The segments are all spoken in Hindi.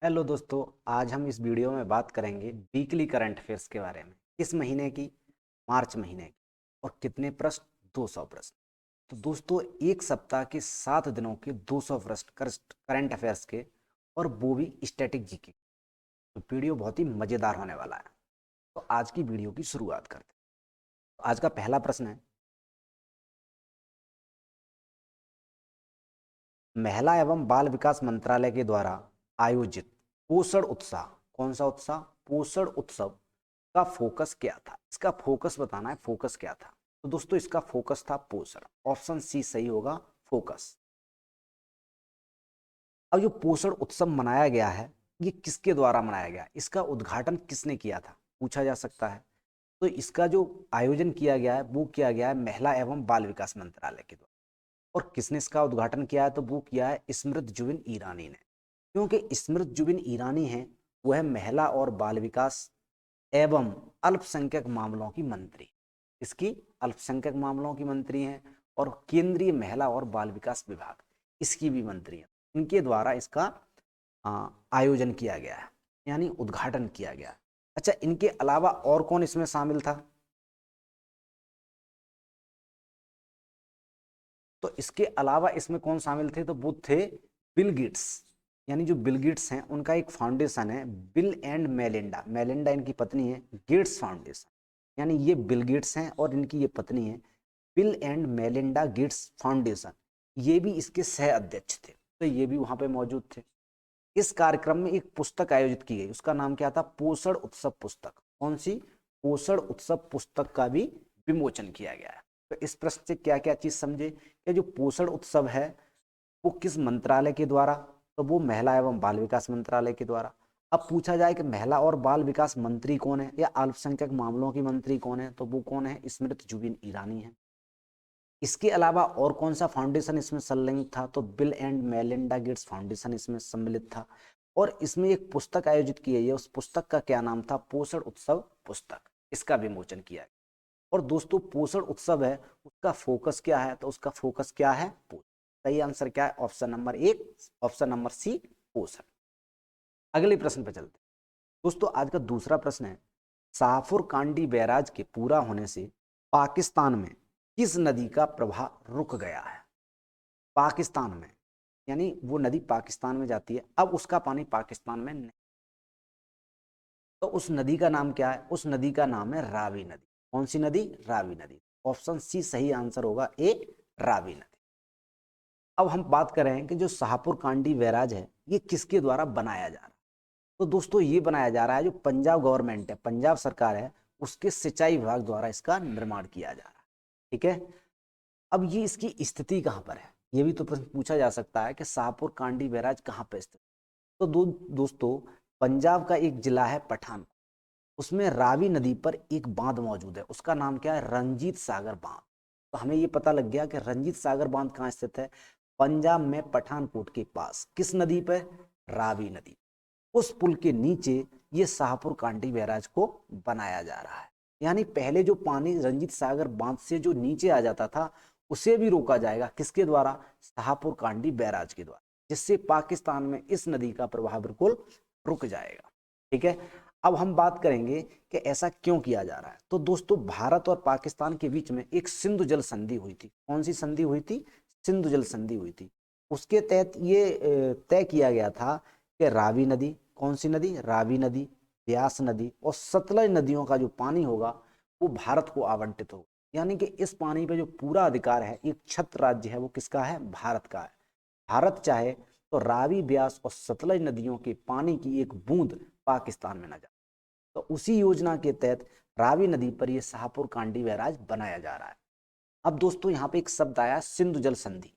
हेलो दोस्तों। आज हम इस वीडियो में बात करेंगे वीकली करंट अफेयर्स के बारे में। किस महीने की? मार्च महीने की। और कितने प्रश्न? 200 प्रश्न। तो दोस्तों, एक सप्ताह के 7 दिनों के 200 प्रश्न करंट अफेयर्स के, और वो भी स्टैटिक जीके। तो वीडियो बहुत ही मज़ेदार होने वाला है। तो आज की वीडियो की शुरुआत करते हैं। तो आज का पहला प्रश्न है, महिला एवं बाल विकास मंत्रालय के द्वारा आयोजित पोषण उत्सव, कौन सा उत्सव? पोषण उत्सव का फोकस क्या था? इसका फोकस बताना है, फोकस क्या था। तो दोस्तों, इसका फोकस था पोषण। ऑप्शन सी सही होगा, फोकस। अब जो पोषण उत्सव मनाया गया है, ये किसके द्वारा मनाया गया? इसका उद्घाटन किसने किया था, पूछा जा सकता है। तो इसका जो आयोजन किया गया है वो किया गया है महिला एवं बाल विकास मंत्रालय के द्वारा। और किसने इसका उद्घाटन किया है? तो वो किया है स्मृति जुबिन ईरानी ने। क्योंकि स्मृति जुबिन ईरानी है, वो है महिला और बाल विकास एवं अल्पसंख्यक मामलों की मंत्री। इसकी अल्पसंख्यक मामलों की मंत्री हैं, और केंद्रीय महिला और बाल विकास विभाग इसकी भी मंत्री हैं। इनके द्वारा इसका आयोजन किया गया है, यानी उद्घाटन किया गया है। अच्छा, इनके अलावा और कौन इसमें शामिल था? तो इसके अलावा इसमें कौन शामिल थे? तो वो थे बिल गेट्स। यानी जो बिल गेट्स हैं, उनका एक फाउंडेशन है, बिल एंड मेलिंडा। मेलिंडा इनकी पत्नी है, गेट्स फाउंडेशन। यानी ये बिल गेट्स हैं और इनकी ये पत्नी है, bill and Melinda Gates foundation. ये भी इसके सह अध्यक्ष थे, तो ये भी वहां पे मौजूद थे। इस कार्यक्रम में एक पुस्तक आयोजित की गई, उसका नाम क्या था? पोषण उत्सव पुस्तक। कौन सी? पोषण उत्सव पुस्तक का भी विमोचन किया गया है। तो इस प्रश्न से क्या क्या चीज समझे कि जो पोषण उत्सव है वो किस मंत्रालय के द्वारा? तो वो महिला एवं बाल विकास मंत्रालय के द्वारा। अब पूछा जाए कि महिला और बाल विकास मंत्री कौन है या अल्पसंख्यक मामलों की मंत्री कौन है, तो वो कौन है? स्मृति जुबिन ईरानी है। इसके अलावा और कौन सा फाउंडेशन इसमें संलग्न था? तो bill and Melinda Gates foundation इसमें सम्मिलित था। और इसमें एक पुस्तक आयोजित की गई है, उस पुस्तक का क्या नाम था? पोषण उत्सव पुस्तक। इसका विमोचन किया गया। और दोस्तों, पोषण उत्सव है, उसका फोकस क्या है? तो उसका फोकस क्या है? पोषण। सही आंसर क्या है? ऑप्शन नंबर एक, ऑप्शन नंबर सी, पोषण। अगले प्रश्न पर चलते हैं। दोस्तों, आज का दूसरा प्रश्न है, शाहपुर कांडी बैराज के पूरा होने से पाकिस्तान में किस नदी का प्रवाह रुक गया है? पाकिस्तान में, यानी वो नदी पाकिस्तान में जाती है, अब उसका पानी पाकिस्तान में नहीं। तो उस नदी का नाम क्या है? उस नदी का नाम है रावी नदी। कौन सी नदी? रावी नदी। ऑप्शन सी सही आंसर होगा, ए, रावी नदी। अब हम बात कर रहे हैं कि जो शाहपुर कांडी बैराज है, ये किसके द्वारा बनाया जा रहा है? तो दोस्तों, ये बनाया जा रहा है, जो पंजाब गवर्नमेंट है, पंजाब सरकार है, उसके सिंचाई विभाग द्वारा इसका निर्माण किया जा रहा है। ठीक है। अब ये इसकी स्थिति कहाँ पर है, ये भी तो प्रश्न पूछा जा सकता है कि शाहपुर कांडी बैराज कहाँ पर स्थित। तो दोस्तों, पंजाब का एक जिला है पठानकोट, उसमें रावी नदी पर एक बांध मौजूद है, उसका नाम क्या है? रंजीत सागर बांध। तो हमें ये पता लग गया कि रंजीत सागर बांध कहाँ स्थित है? पंजाब में पठानकोट के पास। किस नदी पर? रावी नदी। उस पुल के नीचे ये शाहपुर कांडी बैराज को बनाया जा रहा है। यानी पहले जो पानी रंजीत सागर बांध से जो नीचे आ जाता था, उसे भी रोका जाएगा। किसके द्वारा? शाहपुर कांडी बैराज के द्वारा, जिससे पाकिस्तान में इस नदी का प्रवाह बिल्कुल रुक जाएगा। ठीक है। अब हम बात करेंगे कि ऐसा क्यों किया जा रहा है। तो दोस्तों, भारत और पाकिस्तान के बीच में एक सिंधु जल संधि हुई थी। कौन सी संधि हुई थी? सिंधु जल संधि हुई थी। उसके तहत ये तय किया गया था कि रावी नदी, कौन सी नदी? रावी नदी, ब्यास नदी और सतलज नदियों का जो पानी होगा वो भारत को आवंटित होगा। यानी कि इस पानी पे जो पूरा अधिकार है, एक छत्र राज्य है, वो किसका है? भारत का है। भारत चाहे तो रावी, ब्यास और सतलज नदियों के पानी की एक बूंद पाकिस्तान में न जाए। तो उसी योजना के तहत रावी नदी पर यह शाहपुर कांडी बैराज बनाया जा रहा है। अब दोस्तों, यहाँ पे एक शब्द आया, सिंधु जल संधि।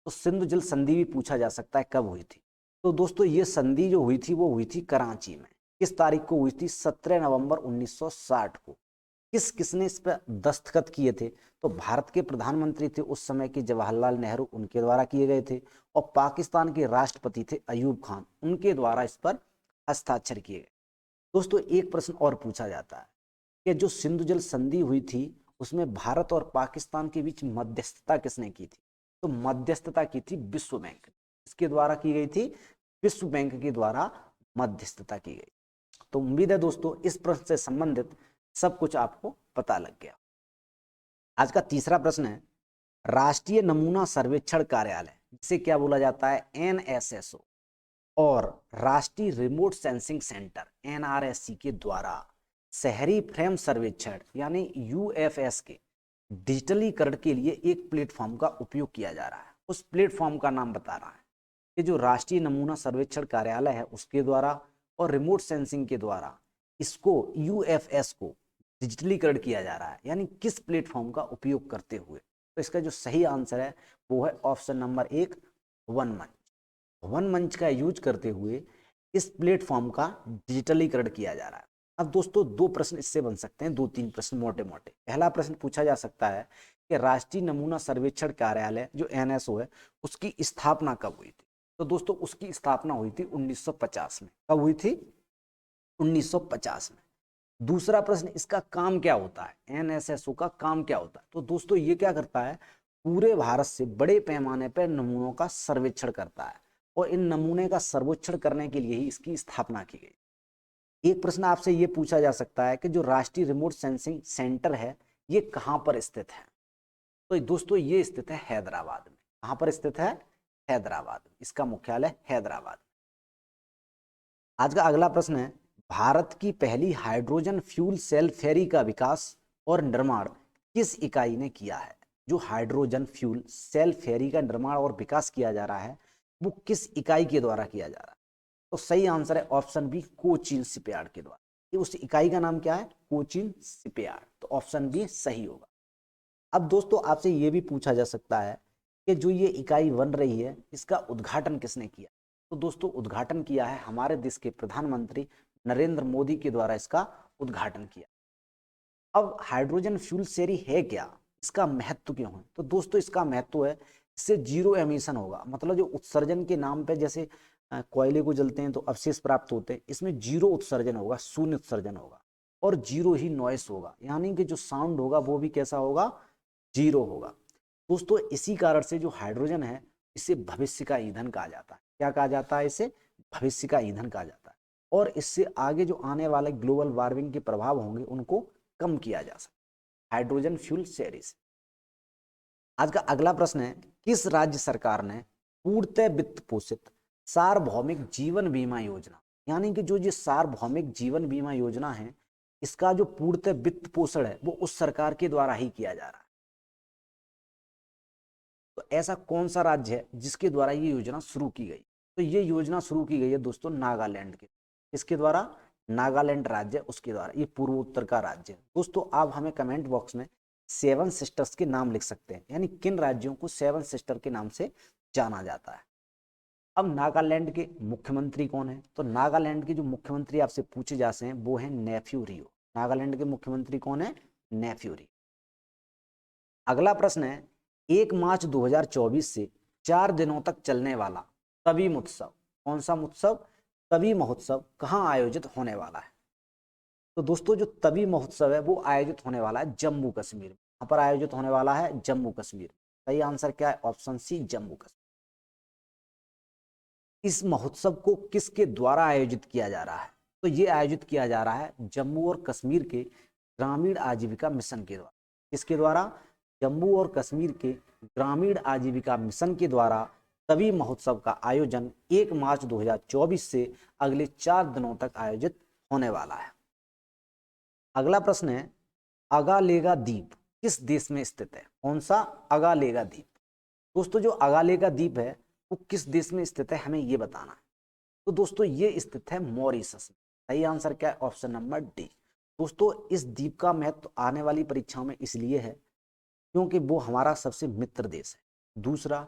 तो सिंधु जल संधि भी पूछा जा सकता है कब हुई थी। तो दोस्तों, ये संधि जो हुई थी वो हुई थी कराची में। किस तारीख को हुई थी? 17 नवंबर 1960 को। किसने इस पर दस्तखत किए थे? तो भारत के प्रधानमंत्री थे उस समय के जवाहरलाल नेहरू, उनके द्वारा किए गए थे। और पाकिस्तान के राष्ट्रपति थे अयूब खान, उनके द्वारा इस पर हस्ताक्षर किए गए। दोस्तों, एक प्रश्न और पूछा जाता है कि जो सिंधु जल संधि हुई थी, उसमें भारत और पाकिस्तान के बीच मध्यस्थता किसने की थी? तो मध्यस्थता की थी विश्व बैंक। इसके द्वारा की गई थी, विश्व बैंक के द्वारा मध्यस्थता की गई। तो उम्मीद है दोस्तों इस प्रश्न से संबंधित सब कुछ आपको पता लग गया। आज का तीसरा प्रश्न है, राष्ट्रीय नमूना सर्वेक्षण कार्यालय जिसे क्या बोला जाता है, NSSO, और राष्ट्रीय रिमोट सेंसिंग सेंटर NRSC के द्वारा शहरी फ्रेम सर्वेक्षण यानी UFS के डिजिटलीकरण के लिए एक प्लेटफॉर्म का उपयोग किया जा रहा है। उस प्लेटफॉर्म का नाम बता रहा है कि जो राष्ट्रीय नमूना सर्वेक्षण कार्यालय है उसके द्वारा और रिमोट सेंसिंग के द्वारा इसको UFS को डिजिटलीकरण किया जा रहा है, यानी किस प्लेटफॉर्म का उपयोग करते हुए। तो इसका जो सही आंसर है वो है ऑप्शन नंबर 1, वन मंच। वन मंच का यूज करते हुए इस प्लेटफॉर्म का डिजिटलीकरण किया जा रहा है। अब दोस्तों दो प्रश्न इससे बन सकते हैं, 2-3 प्रश्न मोटे मोटे। पहला प्रश्न पूछा जा सकता है कि राष्ट्रीय नमूना सर्वेक्षण कार्यालय जो NSO है उसकी स्थापना कब हुई थी। तो दोस्तों उसकी स्थापना हुई थी 1950 में। कब हुई थी? 1950 में। दूसरा प्रश्न, इसका काम क्या होता है, NSSO का काम क्या होता है। तो दोस्तों ये क्या करता है, पूरे भारत से बड़े पैमाने पर नमूनों का सर्वेक्षण करता है और इन नमूने का सर्वेक्षण करने के लिए ही इसकी स्थापना की गई। एक प्रश्न आपसे ये पूछा जा सकता है कि जो राष्ट्रीय रिमोट सेंसिंग सेंटर है ये कहां पर स्थित है। तो दोस्तों ये स्थित है हैदराबाद में। कहां पर स्थित है? हैदराबाद में। इसका मुख्यालय हैदराबाद। आज का अगला प्रश्न है, भारत की पहली हाइड्रोजन फ्यूल सेल फेरी का विकास और निर्माण किस इकाई ने किया है। जो हाइड्रोजन फ्यूल सेल फेरी का निर्माण और विकास किया जा रहा है वो किस इकाई के द्वारा किया जा रहा है। तो सही आंसर है ऑप्शन बी, कोचीन शिपयार्ड के द्वारा। ये उस इकाई का नाम क्या है? कोचीन शिपयार्ड। तो ऑप्शन बी सही होगा। अब दोस्तों आपसे ये भी पूछा जा सकता है कि जो ये इकाई बन रही है इसका उद्घाटन किसने किया। तो दोस्तों उद्घाटन किया है हमारे देश के प्रधानमंत्री नरेंद्र मोदी के द्वारा इसका उद्घाटन किया। अब हाइड्रोजन फ्यूल सेल है क्या, इसका महत्व क्यों है। तो दोस्तों इसका महत्व है इससे जीरो एमिशन होगा, मतलब जो उत्सर्जन के नाम पे जैसे कोयले को जलते हैं तो अवशेष प्राप्त होते हैं, इसमें जीरो उत्सर्जन होगा, शून्य उत्सर्जन होगा और जीरो ही नॉइस होगा, यानी कि जो साउंड होगा वो भी कैसा होगा, जीरो होगा। दोस्तों इसी कारण से जो हाइड्रोजन है इसे भविष्य का ईंधन कहा जाता है। क्या कहा जाता है? इसे भविष्य का ईंधन कहा जाता है और इससे आगे जो आने वाले ग्लोबल वार्मिंग के प्रभाव होंगे उनको कम किया जा सकता है हाइड्रोजन फ्यूल सेल से। आज का अगला प्रश्न है, किस राज्य सरकार ने पूर्णतः वित्त पोषित सार्वभौमिक जीवन बीमा योजना, यानी कि जो ये सार्वभौमिक जीवन बीमा योजना है इसका जो पूर्णतः वित्त पोषण है वो उस सरकार के द्वारा ही किया जा रहा है। तो ऐसा कौन सा राज्य है जिसके द्वारा ये योजना शुरू की गई। तो ये योजना शुरू की गई है दोस्तों नागालैंड के। इसके द्वारा? नागालैंड राज्य उसके द्वारा। ये पूर्वोत्तर का राज्य है। दोस्तों आप हमें कमेंट बॉक्स में 7 सिस्टर्स के नाम लिख सकते हैं, यानी किन राज्यों को 7 सिस्टर के नाम से जाना जाता है। अब नागालैंड के मुख्यमंत्री कौन है। तो नागालैंड के जो मुख्यमंत्री आपसे पूछे जाते हैं वो है नेफ्यू रियो। नागालैंड के मुख्यमंत्री कौन है? नेफ्यू रियो। अगला प्रश्न है, 1 मार्च 2024 से 4 दिनों तक चलने वाला तवी महोत्सव, कौन सा महोत्सव? तवी महोत्सव कहाँ आयोजित होने वाला है। तो दोस्तों जो तवी महोत्सव है वो आयोजित होने वाला है जम्मू कश्मीर में। यहाँ पर आयोजित होने वाला है जम्मू कश्मीर। सही आंसर क्या है? Option C, Jammu Kashmir. इस महोत्सव को किसके द्वारा आयोजित किया जा रहा है। तो ये आयोजित किया जा रहा है जम्मू और कश्मीर के ग्रामीण आजीविका मिशन के द्वारा। किसके द्वारा? जम्मू और कश्मीर के ग्रामीण आजीविका मिशन के द्वारा तवी महोत्सव का आयोजन 1 मार्च 2024 से अगले 4 दिनों तक आयोजित होने वाला है। अगला प्रश्न है, अगालेगा द्वीप किस देश में स्थित है। कौन सा? अगालेगा द्वीप। दोस्तों जो अगालेगा द्वीप है वो किस देश में स्थित है हमें ये बताना है। तो दोस्तों ये स्थित है मॉरिशस में। सही आंसर क्या है? Option number D. दोस्तों इस द्वीप का महत्व आने वाली परीक्षाओं में इसलिए है क्योंकि वो हमारा सबसे मित्र देश है। दूसरा,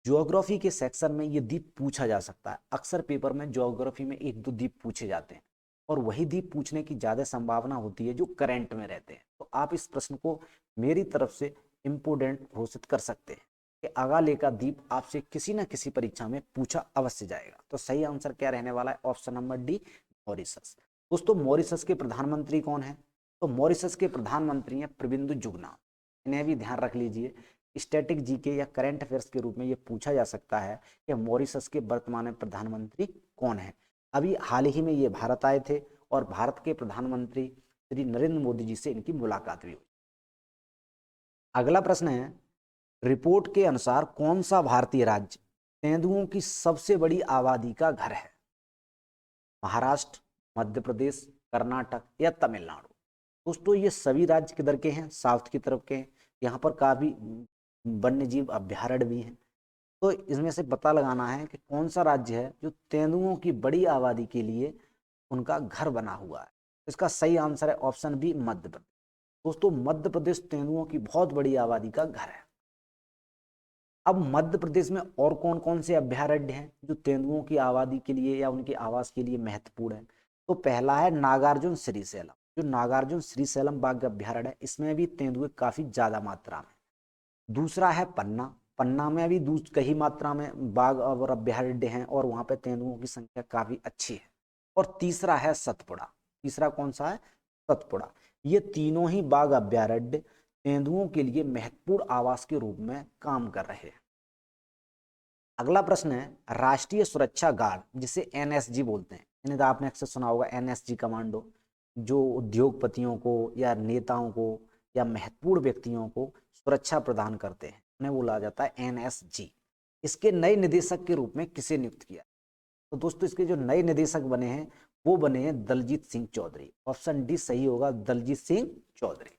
ज्योग्राफी के सेक्शन में ये द्वीप पूछा जा सकता है। अक्सर पेपर में ज्योग्राफी में 1-2 द्वीप पूछे जाते हैं और वही द्वीप पूछने की ज्यादा संभावना होती है जो करंट में रहते हैं। तो आप इस प्रश्न को मेरी तरफ से इम्पोर्टेंट घोषित कर सकते हैं कि अगालेगा द्वीप आपसे किसी न किसी परीक्षा में पूछा अवश्य जाएगा। तो सही आंसर क्या रहने वाला है? Option number D, Mauritius. दोस्तों मॉरिशस के प्रधानमंत्री कौन है। तो मॉरिशस के प्रधानमंत्री हैं प्रविंदु जुगनाथ। इन्हें भी ध्यान रख लीजिए। स्टैटिक जीके या करंट अफेयर्स के रूप में ये पूछा जा सकता है कि मॉरिशस के वर्तमान प्रधानमंत्री कौन है। अभी हाल ही में ये भारत आए थे और भारत के प्रधानमंत्री श्री नरेंद्र मोदी जी से इनकी मुलाकात भी हुई। अगला प्रश्न है, रिपोर्ट के अनुसार कौन सा भारतीय राज्य तेंदुओं की सबसे बड़ी आबादी का घर है? महाराष्ट्र, मध्य प्रदेश, कर्नाटक या तमिलनाडु? दोस्तों ये सभी राज्य किधर के हैं? साउथ की तरफ के हैं। यहाँ पर काफी वन्य जीव अभ्यारण्य भी हैं। तो इसमें से पता लगाना है कि कौन सा राज्य है जो तेंदुओं की बड़ी आबादी के लिए उनका घर बना हुआ है। इसका सही आंसर है ऑप्शन बी, मध्य प्रदेश। दोस्तों मध्य प्रदेश तेंदुओं की बहुत बड़ी आबादी का घर है। अब मध्य प्रदेश में और कौन कौन से अभ्यारण्य हैं जो तेंदुओं की आबादी के लिए या उनके आवास के लिए महत्वपूर्ण है? तो पहला है नागार्जुन श्रीशैलम। जो नागार्जुन श्रीशैलम बाघ अभ्यारण्य है इसमें भी तेंदुए काफी ज्यादा मात्रा में। दूसरा है पन्ना। पन्ना में भी कई मात्रा में बाघ और अभ्यारण्य हैं और वहां पे तेंदुओं की संख्या काफी अच्छी है। और तीसरा है सतपुड़ा। तीसरा कौन सा है? सतपुड़ा। ये तीनों ही बाघ अभ्यारण्य तेंदुओं के लिए महत्वपूर्ण आवास के रूप में काम कर रहे हैं। अगला प्रश्न है, राष्ट्रीय सुरक्षा गार्ड जिसे एनएसजी बोलते हैं, यानी तो आपने अक्सर सुना होगा एनएसजी कमांडो, जो उद्योगपतियों को या नेताओं को या महत्वपूर्ण व्यक्तियों को सुरक्षा प्रदान करते हैं, उन्हें बोला जाता है एनएसजी। इसके नए निदेशक के रूप में किसे नियुक्त किया? तो दोस्तों इसके जो नए निदेशक बने हैं वो बने हैं दलजीत सिंह चौधरी। ऑप्शन डी सही होगा, दलजीत सिंह चौधरी।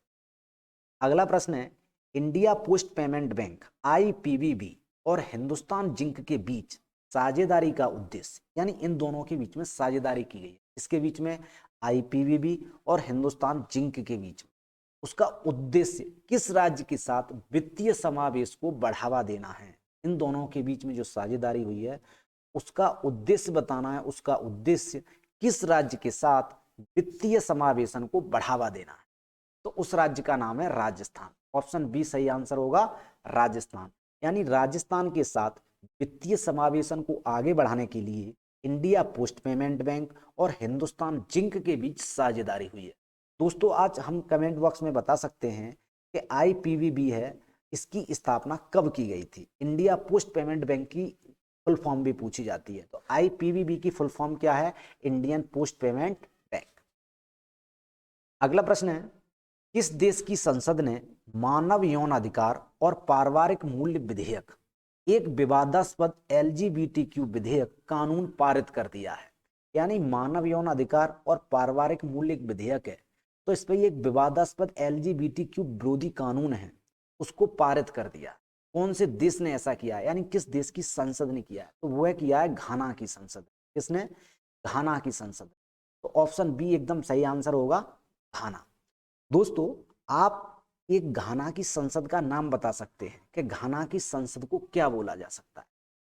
अगला प्रश्न है, इंडिया पोस्ट पेमेंट बैंक आईपीबीबी और हिंदुस्तान जिंक के बीच साझेदारी का उद्देश्य, यानी इन दोनों के बीच में साझेदारी की गई है, इसके बीच में आईपीबीबी और हिंदुस्तान जिंक के बीच में, उसका उद्देश्य किस राज्य के साथ वित्तीय समावेश को बढ़ावा देना है? इन दोनों के बीच में जो साझेदारी हुई है उसका उद्देश्य बताना है, उसका उद्देश्य किस राज्य के साथ वित्तीय समावेशन को बढ़ावा देना है। तो उस राज्य का नाम है राजस्थान। ऑप्शन बी सही आंसर होगा, राजस्थान। यानी राजस्थान के साथ वित्तीय समावेशन को आगे बढ़ाने के लिए इंडिया पोस्ट पेमेंट बैंक और हिंदुस्तान जिंक के बीच साझेदारी हुई है। दोस्तों आज हम कमेंट बॉक्स में बता सकते हैं कि आईपीबीबी है, इसकी स्थापना कब की गई थी? इंडिया पोस्ट पेमेंट बैंक की फुल फॉर्म भी पूछी जाती है। तो आईपीबीबी की फुल फॉर्म क्या है? Indian post payment bank. अगला प्रश्न है, किस देश की संसद ने मानव यौन अधिकार और पारिवारिक मूल्य विधेयक, एक विवादास्पद एलजीबीटीक्यू विधेयक कानून पारित कर दिया है? यानी मानव यौन अधिकार और पारिवारिक मूल्य विधेयक है, तो इस पर एक विवादास्पद एलजीबीटीक्यू विरोधी कानून है, उसको पारित कर दिया। कौन से देश ने ऐसा किया है, यानी किस देश की संसद ने किया है? तो वह किया है घाना की संसद। किसने? घाना की संसद। तो ऑप्शन बी एकदम सही आंसर होगा, घाना। दोस्तों आप एक घाना की संसद का नाम बता सकते हैं कि घाना की संसद को क्या बोला जा सकता है?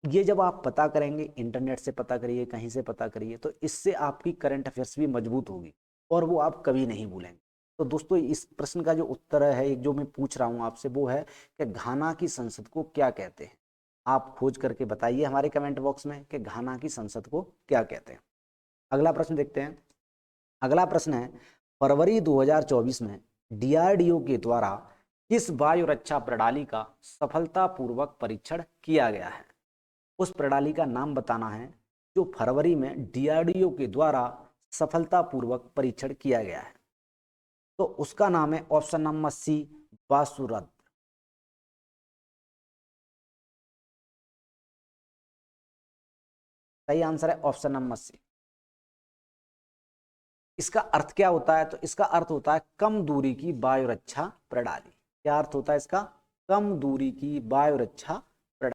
ये जब आप पता करेंगे, इंटरनेट से पता करिए, कहीं से पता करिए, तो इससे आपकी करंट अफेयर्स भी मजबूत होगी और वो आप कभी नहीं भूलेंगे। तो दोस्तों इस प्रश्न का जो उत्तर है, जो मैं पूछ रहा हूं आपसे, वो है कि घाना की संसद को क्या कहते हैं? आप खोज करके बताइए हमारे कमेंट बॉक्स में कि घाना की संसद को क्या कहते हैं। अगला प्रश्न देखते हैं। अगला प्रश्न है, फरवरी 2024 में डीआरडीओ के द्वारा किस वायु रक्षा प्रणाली का सफलतापूर्वक परीक्षण किया गया है? उस प्रणाली का नाम बताना है जो फरवरी में डीआरडीओ के द्वारा सफलतापूर्वक परीक्षण किया गया है। तो उसका नाम है ऑप्शन नंबर सी, वासुरथ। सही आंसर है ऑप्शन नंबर सी। इसका अर्थ क्या होता है? तो इसका अर्थ होता है कम दूरी की वायु रक्षा प्रणाली। क्या अर्थ होता है इसका? कम दूरी की वायु रक्षा